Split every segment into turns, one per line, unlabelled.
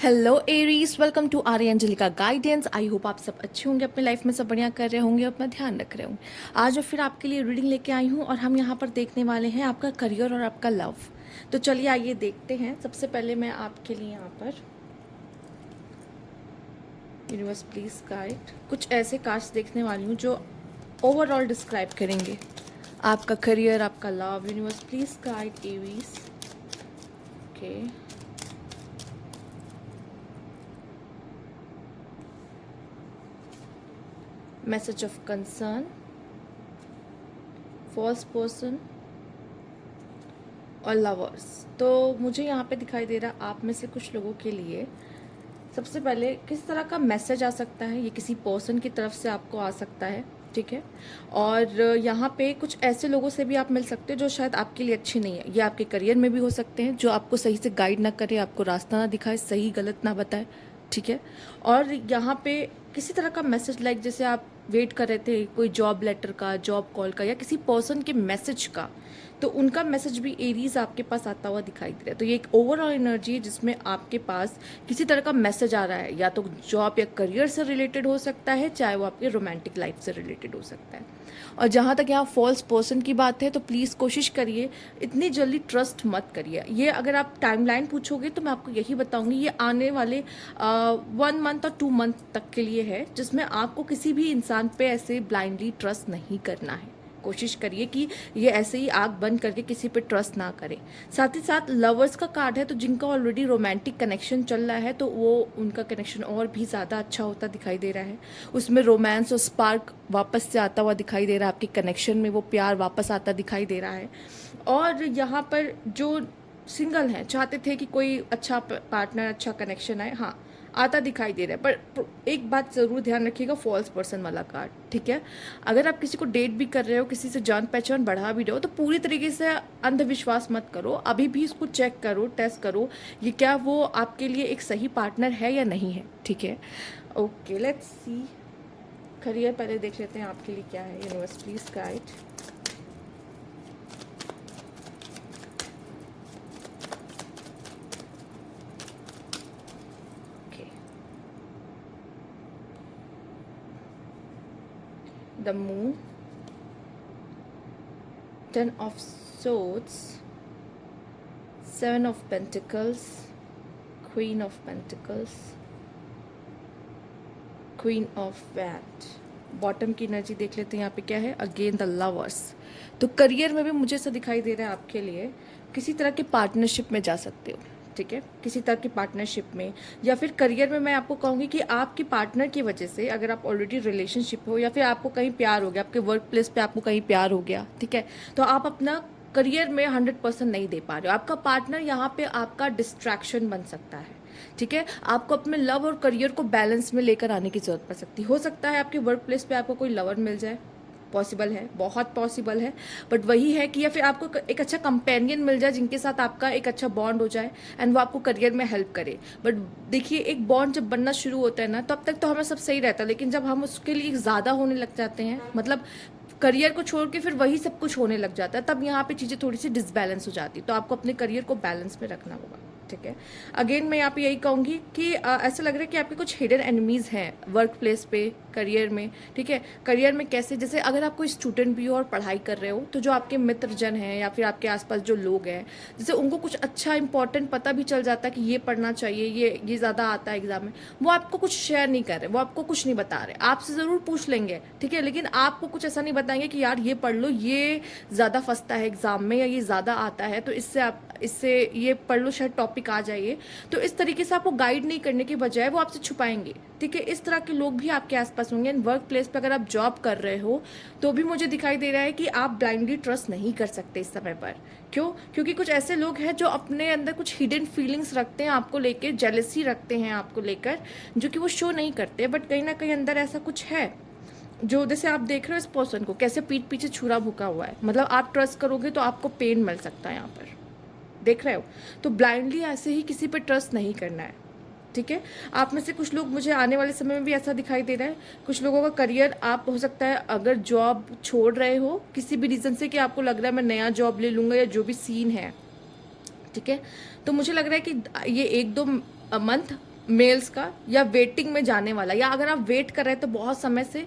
Hello Aries, welcome to Arya Anjalika guidance. I hope आप सब अच्छे होंगे, अपने लाइफ में सब बढ़िया कर रहे होंगे, अपना ध्यान रख रहे होंगे। आज मैं फिर आपके लिए रीडिंग लेके आई हूँ और हम यहाँ पर देखने वाले हैं आपका करियर और आपका लव। तो चलिए आइए देखते हैं। सबसे पहले मैं आपके लिए यहाँ पर यूनिवर्स प्लीज गाइड कुछ ऐसे कार्ड्स देखने वाली हूँ जो ओवरऑल डिस्क्राइब करेंगे आपका करियर, आपका love. Universe please guide Aries. Okay, message of concern, false person और लवर्स। तो मुझे यहाँ पे दिखाई दे रहा आप में से कुछ लोगों के लिए सबसे पहले किस तरह का मैसेज आ सकता है। ये किसी पर्सन की तरफ से आपको आ सकता है, ठीक है। और यहाँ पे कुछ ऐसे लोगों से भी आप मिल सकते हो जो शायद आपके लिए अच्छे नहीं है। ये आपके करियर में भी हो सकते हैं, जो आपको सही से गाइड ना करे, आपको रास्ता ना दिखाए, सही गलत ना बताए, ठीक है। और यहाँ पे किसी तरह का मैसेज, लाइक जैसे आप वेट कर रहे थे कोई जॉब लेटर का, जॉब कॉल का, या किसी पर्सन के मैसेज का, तो उनका मैसेज भी एरीज आपके पास आता हुआ दिखाई दे रहा है। तो ये एक ओवरऑल एनर्जी है जिसमें आपके पास किसी तरह का मैसेज आ रहा है, या तो जॉब या करियर से रिलेटेड हो सकता है, चाहे वो आपके रोमांटिक लाइफ से रिलेटेड हो सकता है। और जहाँ तक यहाँ फॉल्स पर्सन की बात है, तो प्लीज़ कोशिश करिए, इतनी जल्दी ट्रस्ट मत करिए। ये अगर आप टाइमलाइन पूछोगे तो मैं आपको यही बताऊंगी, ये आने वाले 1 मंथ और 2 मंथ तक के लिए है, जिसमें आपको किसी भी इंसान पे ऐसे ब्लाइंडली ट्रस्ट नहीं करना है। कोशिश करिए कि ये ऐसे ही आग बंद करके किसी पे ट्रस्ट ना करें। साथ ही साथ लवर्स का कार्ड है, तो जिनका ऑलरेडी रोमांटिक कनेक्शन चल रहा है, तो वो उनका कनेक्शन और भी ज़्यादा अच्छा होता दिखाई दे रहा है। उसमें रोमांस और स्पार्क वापस से आता हुआ दिखाई दे रहा है, आपके कनेक्शन में वो प्यार वापस आता दिखाई दे रहा है। और यहाँ पर जो सिंगल हैं, चाहते थे कि कोई अच्छा पार्टनर, अच्छा कनेक्शन आए, हाँ आता दिखाई दे रहा है। पर एक बात ज़रूर ध्यान रखिएगा, फॉल्स पर्सन वाला कार्ड, ठीक है। अगर आप किसी को डेट भी कर रहे हो, किसी से जान पहचान बढ़ा भी रहे हो, तो पूरी तरीके से अंधविश्वास मत करो। अभी भी इसको चेक करो, टेस्ट करो, ये क्या वो आपके लिए एक सही पार्टनर है या नहीं है, ठीक है। Okay, let's see. करियर पहले देख लेते हैं आपके लिए क्या है। Universe please guide. The moon, 10 of swords, 7 of pentacles, queen of pentacles, queen of wand. Bottom की एनर्जी देख लेते हैं यहाँ पे क्या है। Again the lovers. तो करियर में भी मुझे ऐसा दिखाई दे रहा है आपके लिए किसी तरह के पार्टनरशिप में जा सकते हो, ठीक है। किसी तरह की पार्टनरशिप में, या फिर करियर में मैं आपको कहूँगी कि आपकी पार्टनर की वजह से, अगर आप ऑलरेडी रिलेशनशिप हो या फिर आपको कहीं प्यार हो गया, आपके वर्क प्लेस पे आपको कहीं प्यार हो गया, ठीक है, तो आप अपना करियर में 100% नहीं दे पा रहे हो। आपका पार्टनर यहाँ पे आपका डिस्ट्रैक्शन बन सकता है, ठीक है। आपको अपने लव और करियर को बैलेंस में लेकर आने की जरूरत पड़ सकती हो सकता है आपके वर्क प्लेस पे आपको कोई लवर मिल जाए, पॉसिबल है, बहुत पॉसिबल है। बट वही है कि या फिर आपको एक अच्छा कंपेनियन मिल जाए जिनके साथ आपका एक अच्छा बॉन्ड हो जाए एंड वो आपको करियर में हेल्प करे। बट देखिए, एक बॉन्ड जब बनना शुरू होता है ना, तब तक तो हमें सब सही रहता है, लेकिन जब हम उसके लिए ज़्यादा होने लग जाते हैं, मतलब करियर को छोड़ के फिर वही सब कुछ होने लग जाता है, तब यहाँ पे चीज़ें थोड़ी सी डिसबैलेंस हो जाती है। तो आपको अपने करियर को बैलेंस में रखना होगा, ठीक है। अगेन मैं यहाँ पे यही कहूँगी कि ऐसा लग रहा है कि आपके कुछ हिडन एनिमीज़ हैं वर्क प्लेस पे, करियर में, ठीक है। करियर में कैसे, जैसे अगर आप कोई स्टूडेंट भी हो और पढ़ाई कर रहे हो, तो जो आपके मित्रजन हैं या फिर आपके आसपास जो लोग हैं, जैसे उनको कुछ अच्छा इंपॉर्टेंट पता भी चल जाता है कि ये पढ़ना चाहिए, ये ज़्यादा आता है एग्जाम में, वो आपको कुछ शेयर नहीं कर रहे, वो आपको कुछ नहीं बता रहे। आपसे ज़रूर पूछ लेंगे, ठीक है, लेकिन आपको कुछ ऐसा नहीं बताएंगे कि यार ये पढ़ लो, ये ज़्यादा फंसता है एग्जाम में, या ये ज़्यादा आता है, तो इससे ये पढ़ लो, शायद टॉपिक आ जाइए। तो इस तरीके से आपको गाइड नहीं करने के बजाय वो आपसे छुपाएंगे, ठीक है। इस तरह के लोग भी आपके आसपास होंगे। वर्क प्लेस पे अगर आप जॉब कर रहे हो, तो भी मुझे दिखाई दे रहा है कि आप ब्लाइंडली ट्रस्ट नहीं कर सकते इस समय पर। क्यों? क्योंकि कुछ ऐसे लोग हैं जो अपने अंदर कुछ हिडन फीलिंग्स रखते हैं आपको लेकर, जेलसी रखते हैं आपको लेकर, जो कि वो शो नहीं करते, बट कहीं ना कहीं अंदर ऐसा कुछ है। जो जैसे आप देख रहे हो इस पर्सन को कैसे पीठ पीछे छुरा भुका हुआ है, मतलब आप ट्रस्ट करोगे तो आपको पेन मिल सकता है यहाँ पर, देख रहे हो। तो ब्लाइंडली ऐसे ही किसी पे ट्रस्ट नहीं करना है, ठीक है। आप में से कुछ लोग, मुझे आने वाले समय में भी ऐसा दिखाई दे रहा है, कुछ लोगों का करियर, आप हो सकता है अगर जॉब छोड़ रहे हो किसी भी रीज़न से, कि आपको लग रहा है मैं नया जॉब ले लूँगा, या जो भी सीन है, ठीक है, तो मुझे लग रहा है कि ये 1-2 मंथ मेल्स का, या वेटिंग में जाने वाला, या अगर आप वेट कर रहे हैं तो बहुत समय से,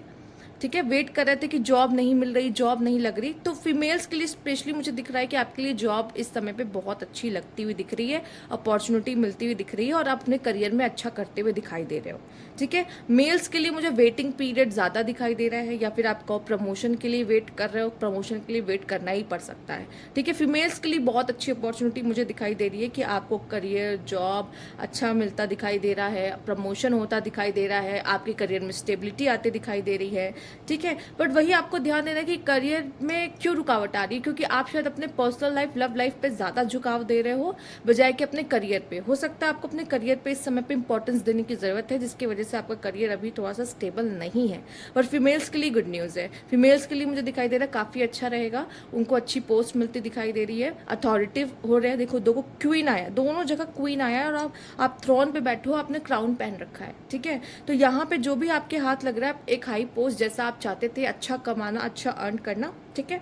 ठीक है, वेट कर रहे थे कि जॉब नहीं मिल रही, जॉब नहीं लग रही, तो फीमेल्स के लिए स्पेशली मुझे दिख रहा है कि आपके लिए जॉब इस समय पे बहुत अच्छी लगती हुई दिख रही है, अपॉर्चुनिटी मिलती हुई दिख रही है, और आप अपने करियर में अच्छा करते हुए दिखाई दे रहे हो। ठीक है, मेल्स के लिए मुझे वेटिंग पीरियड ज़्यादा दिखाई दे रहा है, या फिर आपको प्रमोशन के लिए वेट कर रहे हो, प्रमोशन के लिए वेट करना ही पड़ सकता है। ठीक है, फीमेल्स के लिए बहुत अच्छी अपॉर्चुनिटी मुझे दिखाई दे रही है कि आपको करियर जॉब अच्छा मिलता दिखाई दे रहा है, प्रमोशन होता दिखाई दे रहा है, आपके करियर में स्टेबिलिटी आती दिखाई दे रही है। ठीक है, बट वही आपको ध्यान देना है कि करियर में क्यों रुकावट आ रही है, क्योंकि आप शायद अपने पर्सनल लाइफ, लव लाइफ पे ज़्यादा झुकाव दे रहे हो बजाय कि अपने करियर पे। हो सकता है आपको अपने करियर पे इस समय पे इंपॉर्टेंस देने की ज़रूरत है, जिसकी वजह से आपका करियर अभी थोड़ा सा स्टेबल नहीं है। पर फीमेल्स के लिए गुड न्यूज़ है, फीमेल्स के लिए मुझे दिखाई दे रहा है काफ़ी अच्छा रहेगा, उनको अच्छी पोस्ट मिलती दिखाई दे रही है, अथॉरिटिव हो रहे हैं। देखो दो क्वीन आया, दोनों जगह क्वीन आया है, और आप थ्रोन पे बैठे हो, आपने क्राउन पहन रखा है। ठीक है, तो यहाँ पे जो भी आपके हाथ लग रहा है, एक हाई पोस्ट जैसा आप चाहते थे, अच्छा कमाना, अच्छा अर्न करना। ठीक है,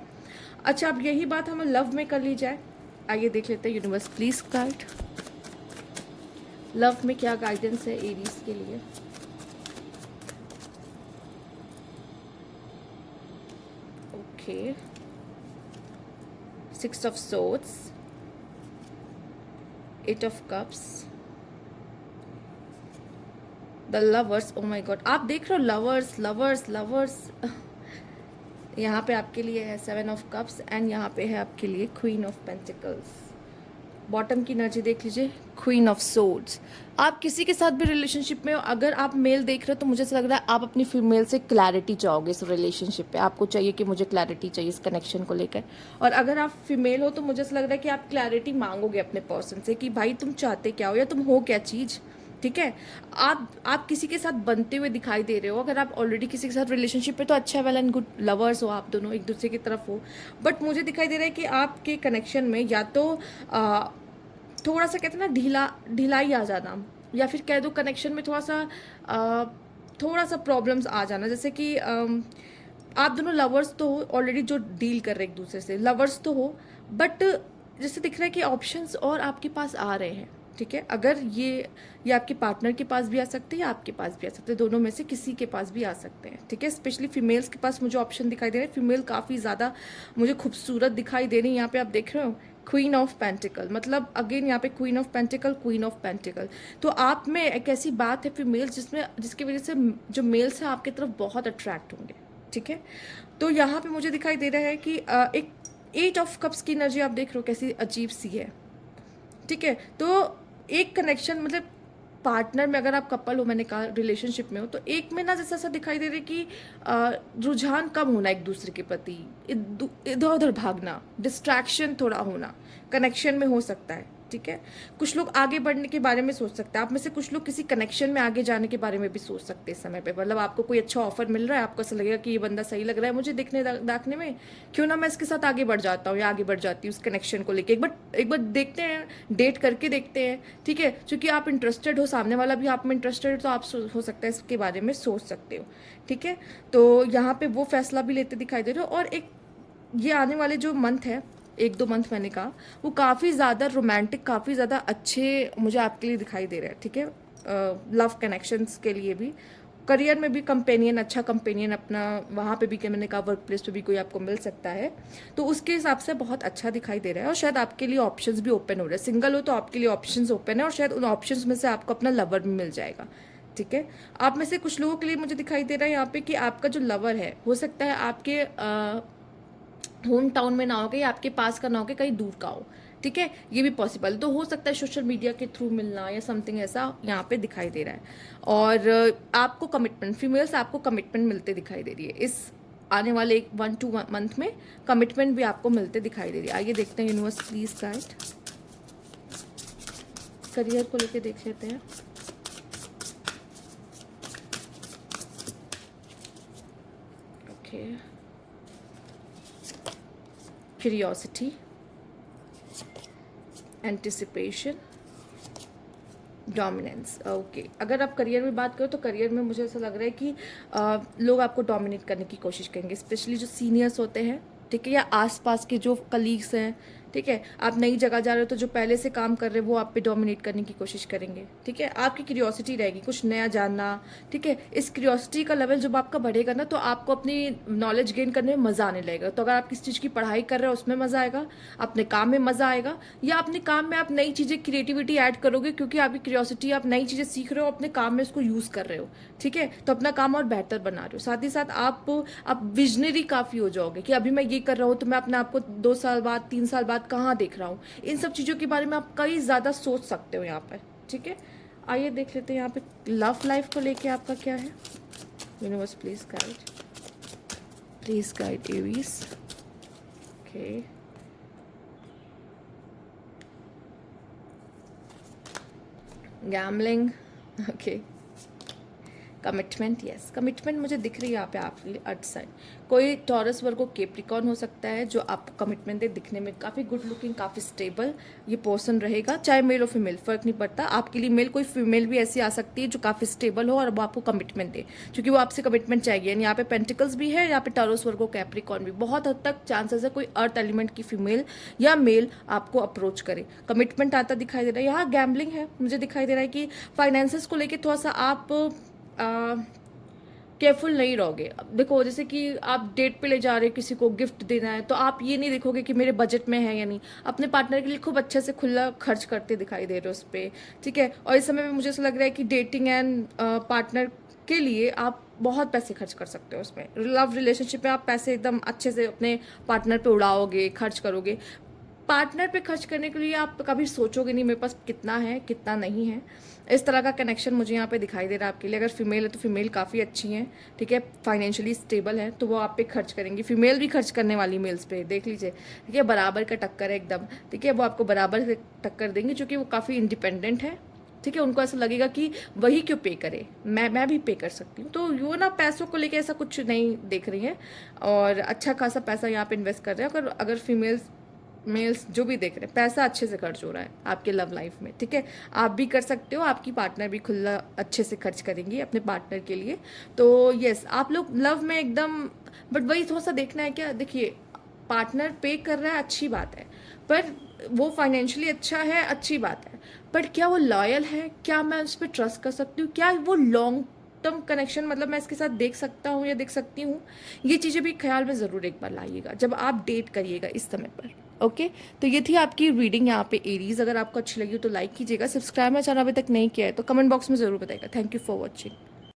अच्छा अब यही बात हमें लव में कर ली जाए। आइए देख लेते हैं यूनिवर्स प्लीज गाइड, लव में क्या गाइडेंस है एरीज के लिए। Okay, 6 of swords, 8 of cups, the lovers. Oh my God, आप देख रहे हो लवर्स लवर्स लवर्स। यहाँ पे आपके लिए है 7 ऑफ कप्स, एंड यहाँ पे है आपके लिए क्वीन ऑफ पेंटिकल्स। बॉटम की एनर्जी देख लीजिए, क्वीन ऑफ सोर्ड्स। आप किसी के साथ भी रिलेशनशिप में हो, अगर आप मेल देख रहे हो तो मुझे ऐसा लग रहा है आप अपनी फीमेल से क्लैरिटी चाहोगे इस रिलेशनशिप पे, आपको चाहिए कि मुझे क्लैरिटी चाहिए इस कनेक्शन को लेकर। और अगर आप फीमेल हो तो मुझे ऐसा लग रहा है कि आप क्लैरिटी मांगोगे अपने पर्सन से कि भाई तुम चाहते क्या हो, या तुम हो क्या चीज़। ठीक है, आप किसी के साथ बनते हुए दिखाई दे रहे हो। अगर आप ऑलरेडी किसी के साथ रिलेशनशिप पे तो अच्छा है, वेल एंड गुड, लवर्स हो आप दोनों, एक दूसरे की तरफ हो। बट मुझे दिखाई दे रहा है कि आपके कनेक्शन में या तो थोड़ा सा कहते हैं ना ढिलाई आ जाना, या फिर कह दो कनेक्शन में थोड़ा सा प्रॉब्लम्स आ जाना। जैसे कि आप दोनों लवर्स तो हो ऑलरेडी, जो डील कर रहे हैं एक दूसरे से, लवर्स तो हो, बट जैसे दिख रहा है कि ऑप्शंस और आपके पास आ रहे हैं। ठीक है, अगर ये आपके पार्टनर के पास भी आ सकते हैं या आपके पास भी आ सकते हैं, दोनों में से किसी के पास भी आ सकते हैं। ठीक है, स्पेशली फीमेल्स के पास मुझे ऑप्शन दिखाई दे रहे हैं। फीमेल काफ़ी ज़्यादा मुझे खूबसूरत दिखाई दे रही है। यहाँ पे आप देख रहे हो क्वीन ऑफ पेंटिकल, मतलब अगेन यहाँ पे queen of pentacle, queen of pentacle. तो आप में एक ऐसी बात है फीमेल्स जिसकी वजह से जो मेल्स हैं आपकी तरफ बहुत अट्रैक्ट होंगे। ठीक है, तो यहाँ पे मुझे दिखाई दे रहा है कि एक 8 ऑफ कप्स की एनर्जी आप देख रहे हो कैसी अजीब सी है। ठीक है, तो एक कनेक्शन, मतलब पार्टनर में अगर आप कपल हो, मैंने कहा रिलेशनशिप में हो, तो एक में ना जैसा ऐसा दिखाई दे रहा है कि रुझान कम होना एक दूसरे के प्रति, इधर उधर भागना, डिस्ट्रैक्शन थोड़ा होना कनेक्शन में हो सकता है। ठीक है, कुछ लोग आगे बढ़ने के बारे में सोच सकते हैं, आप में से कुछ लोग किसी कनेक्शन में आगे जाने के बारे में भी सोच सकते हैं इस समय पे। मतलब आपको कोई अच्छा ऑफर मिल रहा है, आपको ऐसा लगेगा कि ये बंदा सही लग रहा है मुझे देखने में, क्यों ना मैं इसके साथ आगे बढ़ जाता हूँ या आगे बढ़ जाती हूँ उस कनेक्शन को लेके। एक बार देखते हैं, डेट करके देखते हैं। ठीक है, क्योंकि आप इंटरेस्टेड हो, सामने वाला भी आप में इंटरेस्टेड है, तो आप हो सकता है इसके बारे में सोच सकते हो। ठीक है, तो यहाँ पे वो फैसला भी लेते दिखाई दे रहे हो। और एक ये आने वाले जो मंथ है, 1-2 मंथ मैंने कहा, वो काफ़ी ज़्यादा रोमांटिक, काफ़ी ज़्यादा अच्छे मुझे आपके लिए दिखाई दे रहे हैं। ठीक है, लव कनेक्शंस के लिए भी, करियर में भी कंपेनियन, अच्छा कंपेनियन अपना वहाँ पे भी, कि मैंने कहा वर्क प्लेस पे भी कोई आपको मिल सकता है, तो उसके हिसाब से बहुत अच्छा दिखाई दे रहा है। और शायद आपके लिए ऑप्शंस भी ओपन हो रहे हैं, सिंगल हो तो आपके लिए ऑप्शंस ओपन है, और शायद उन ऑप्शंस में से आपको अपना लवर भी मिल जाएगा। ठीक है, आप में से कुछ लोगों के लिए मुझे दिखाई दे रहा है यहाँ पे कि आपका जो लवर है, हो सकता है आपके होम टाउन में ना हो, या आपके पास का ना हो, कहीं दूर का हो। ठीक है, ये भी पॉसिबल तो हो सकता है, सोशल मीडिया के थ्रू मिलना या समथिंग ऐसा यहाँ पे दिखाई दे रहा है। और आपको कमिटमेंट, फीमेल्स आपको कमिटमेंट मिलते दिखाई दे रही है इस आने वाले 1-2 मंथ में, कमिटमेंट भी आपको मिलते दिखाई दे रही है। आइए देखते हैं यूनिवर्स प्लीज गाइड, करियर को लेके देख लेते हैं। Okay, curiosity, anticipation, dominance. Okay, अगर आप करियर में बात करो तो करियर में मुझे ऐसा लग रहा है कि लोग आपको डोमिनेट करने की कोशिश करेंगे, स्पेशली जो सीनियर्स होते हैं। ठीक है, या आसपास के जो कलीग्स हैं। ठीक है। आप नई जगह जा रहे हो तो जो पहले से काम कर रहे हैं वो आप पे डोमिनेट करने की कोशिश करेंगे, ठीक है। आपकी क्यूरियोसिटी रहेगी कुछ नया जानना, ठीक है। इस क्यूरियोसिटी का लेवल जब आपका बढ़ेगा ना तो आपको अपनी नॉलेज गेन करने में मज़ा आने लगेगा। तो अगर आप किसी चीज़ की पढ़ाई कर रहे हो उसमें मज़ा आएगा, अपने काम में मज़ा आएगा, या अपने काम में आप नई चीज़ें क्रिएटिविटी ऐड करोगे क्योंकि आपकी क्यूरियोसिटी, आप नई चीज़ें सीख रहे हो, अपने काम में उसको यूज़ कर रहे हो, ठीक है। तो अपना काम और बेहतर बना रहे हो। साथ ही साथ आप विजनरी काफ़ी हो जाओगे कि अभी मैं ये कर रहा हूँ तो मैं अपने आप को 2 साल बाद 3 साल बाद कहाँ देख रहा हूँ। इन सब चीज़ों के बारे में आप कई ज़्यादा सोच सकते हो यहाँ पर, ठीक है। आइए देख लेते हैं यहाँ पे लव लाइफ को लेके आपका क्या है। Universe please guide Aries. Okay, gambling, okay, commitment, yes commitment मुझे दिख रही है यहाँ पे आपके लिए अर्थ साइन। कोई टॉरस वर्गो कैप्रिकॉर्न हो सकता है जो आपको कमिटमेंट दे, दिखने में काफ़ी गुड लुकिंग, काफ़ी स्टेबल ये पर्सन रहेगा, चाहे मेल और फीमेल फ़र्क नहीं पड़ता आपके लिए। मेल, कोई फीमेल भी ऐसी आ सकती है जो काफ़ी स्टेबल हो और वो आपको कमिटमेंट दे, क्योंकि वो आपसे कमिटमेंट चाहिए। यानी यहाँ पे पेंटिकल्स भी है, यहाँ पे टॉरस वर्गो कैप्रिकॉर्न भी, बहुत हद तक चांसेस है कोई अर्थ एलिमेंट की फीमेल या मेल आपको अप्रोच करे, कमिटमेंट आता दिखाई दे रहा है। यहाँ गैम्बलिंग है, मुझे दिखाई दे रहा है कि फाइनेंसेस को लेकर थोड़ा सा आप केयरफुल नहीं रहोगे। अब देखो, जैसे कि आप डेट पे ले जा रहे हो, किसी को गिफ्ट देना है, तो आप ये नहीं देखोगे कि मेरे बजट में है या नहीं, अपने पार्टनर के लिए खूब अच्छे से खुला खर्च करते दिखाई दे रहे हो उस पर, ठीक है। और इस समय में मुझे ऐसा लग रहा है कि डेटिंग एंड पार्टनर के लिए आप बहुत पैसे खर्च कर सकते हो उसमें। लव रिलेशनशिप में आप पैसे एकदम अच्छे से अपने पार्टनर पे उड़ाओगे, खर्च करोगे। पार्टनर पे खर्च करने के लिए आप कभी सोचोगे नहीं मेरे पास कितना है कितना नहीं है। इस तरह का कनेक्शन मुझे यहाँ पे दिखाई दे रहा है आपके लिए। अगर फीमेल है तो फीमेल काफ़ी अच्छी हैं, ठीक है, फाइनेंशियली स्टेबल है, तो वो आप पे खर्च करेंगी। फीमेल भी खर्च करने वाली मेल्स पे देख लीजिए, ठीक है, बराबर का टक्कर है एकदम, ठीक है। वो आपको बराबर से टक्कर देंगे क्योंकि वो काफ़ी इंडिपेंडेंट है, ठीक है। उनको ऐसा लगेगा कि वही क्यों पे करे, मैं भी पे कर सकती हूँ। तो वो ना पैसों को लेके ऐसा कुछ नहीं देख रही है और अच्छा खासा पैसा यहाँ पे इन्वेस्ट कर रहे हैं। अगर फीमेल्स मेल्स जो भी देख रहे हैं, पैसा अच्छे से खर्च हो रहा है आपके लव लाइफ में, ठीक है। आप भी कर सकते हो, आपकी पार्टनर भी खुला अच्छे से खर्च करेंगी अपने पार्टनर के लिए। तो यस, आप लोग लव में एकदम, बट वही थोड़ा सा देखना है क्या, देखिए पार्टनर पे कर रहा है अच्छी बात है, पर वो फाइनेंशियली अच्छा है अच्छी बात है, बट क्या वो लॉयल है, क्या मैं उस पर ट्रस्ट कर सकती हूँ, क्या वो लॉन्ग टर्म कनेक्शन, मतलब मैं इसके साथ देख सकता हूँ या देख सकती हूँ। ये चीज़ें भी ख्याल में ज़रूर एक बार लाइएगा जब आप डेट करिएगा इस समय पर, ओके। तो ये थी आपकी रीडिंग यहाँ पे एरीज। अगर आपको अच्छी लगी हो तो लाइक कीजिएगा, सब्सक्राइब मेरा चैनल अभी तक नहीं किया है तो कमेंट बॉक्स में ज़रूर बताइएगा। Thank you for watching.